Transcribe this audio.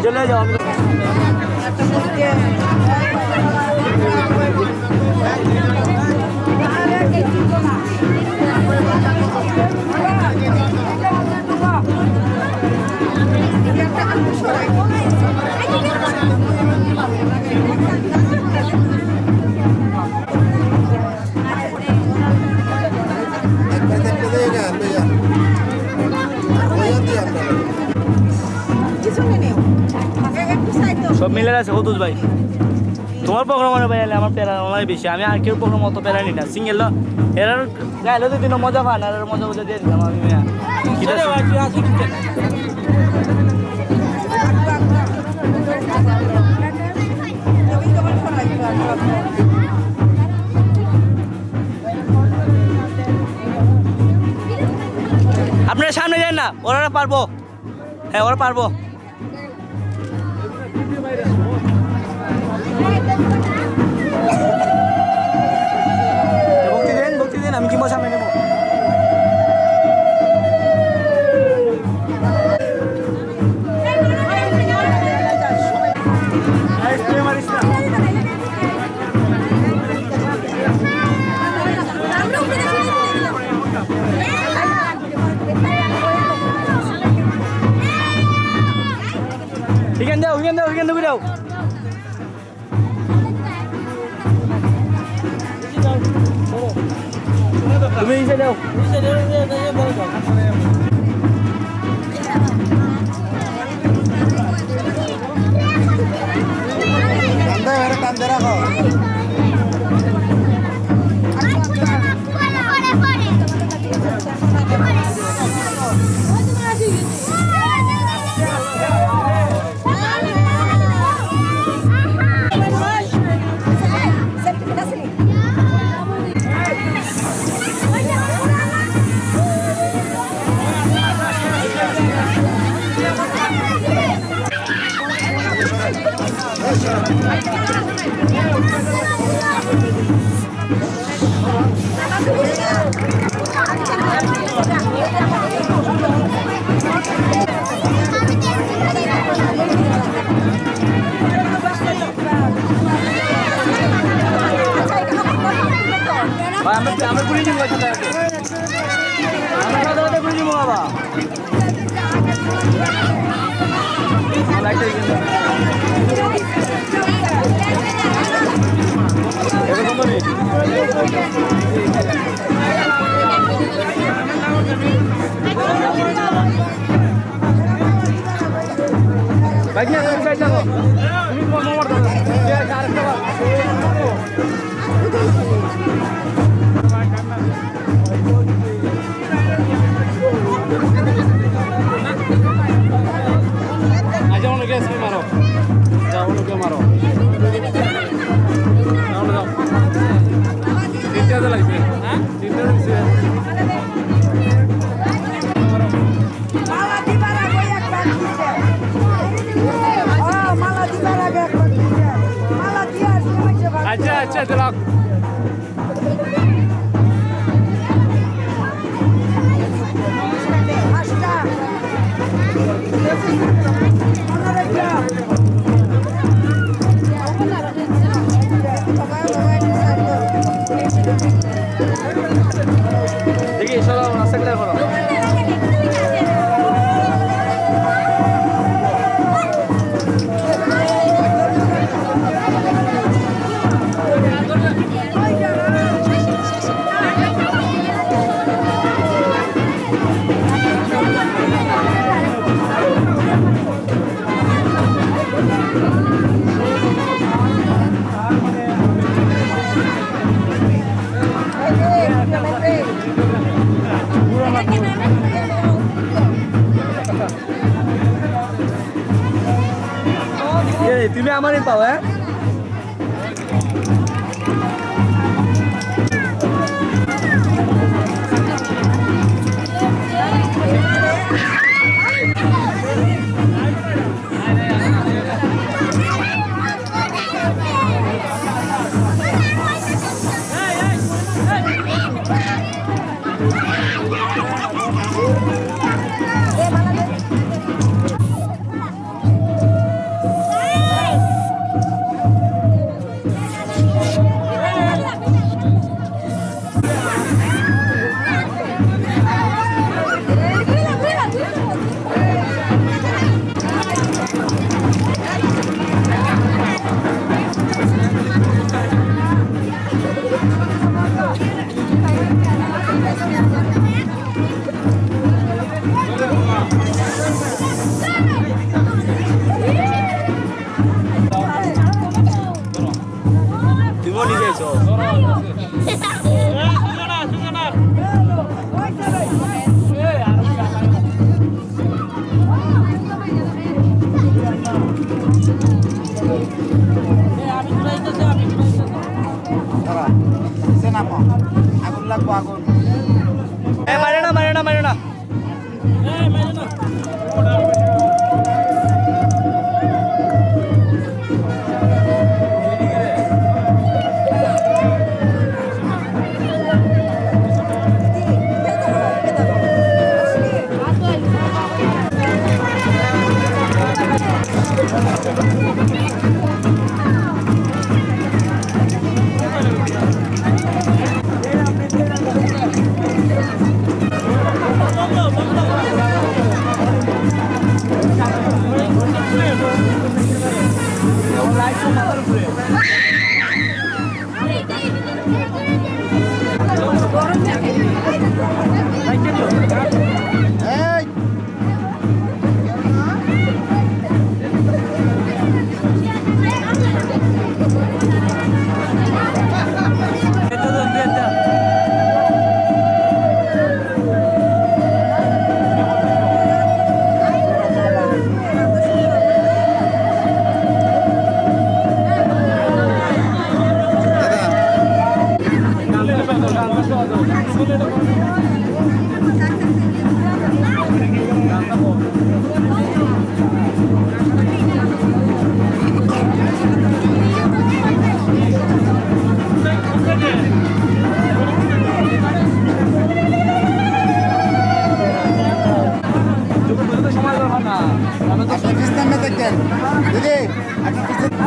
চলে যাও আমি সব মিলে আছে হতুস ভাই তোমার প্রোগ্রাম মানে ভাই আমার প্যারা অনেক বেশি আমি আর কেউ প্রোগ্রাম অত প্যারা নিই না সিঙ্গেল এরার গাইলে তো দিন মজা পান আর মজা মজা দিয়ে দিলাম আমি আপনারা সামনে যান না ওরা পারবো হ্যাঁ ওরা পারবো ভক্তি দেন আমি কিংবা সামনে নেবো ওইখান থেকে যাও তুমি এই সাইডে আমরা পুরি নিব সাথে আমরা সাথে পুরি নিব বাবা লাইটটা দিন এরকম তো নেই বাইক নিয়ে তুমি সাইড যাও তুমি মোমর দাও আরেকটা मारो जाओ उनको मारो जाओ जाओ तीनटा तो लगবে हां तीनटा से माला दीवारा को एक बात कीजिए हां माला दीवारा को एक बात कीजिए माला दिया अच्छा अच्छा चलो देखिए चलो रास्ता क्लियर करो তুমি আমারই পাও হ্যাঁ পাগল। মারে না মারে না মারে না এই আপনি পিছনে দেখেন দিদি আপনি পিছনে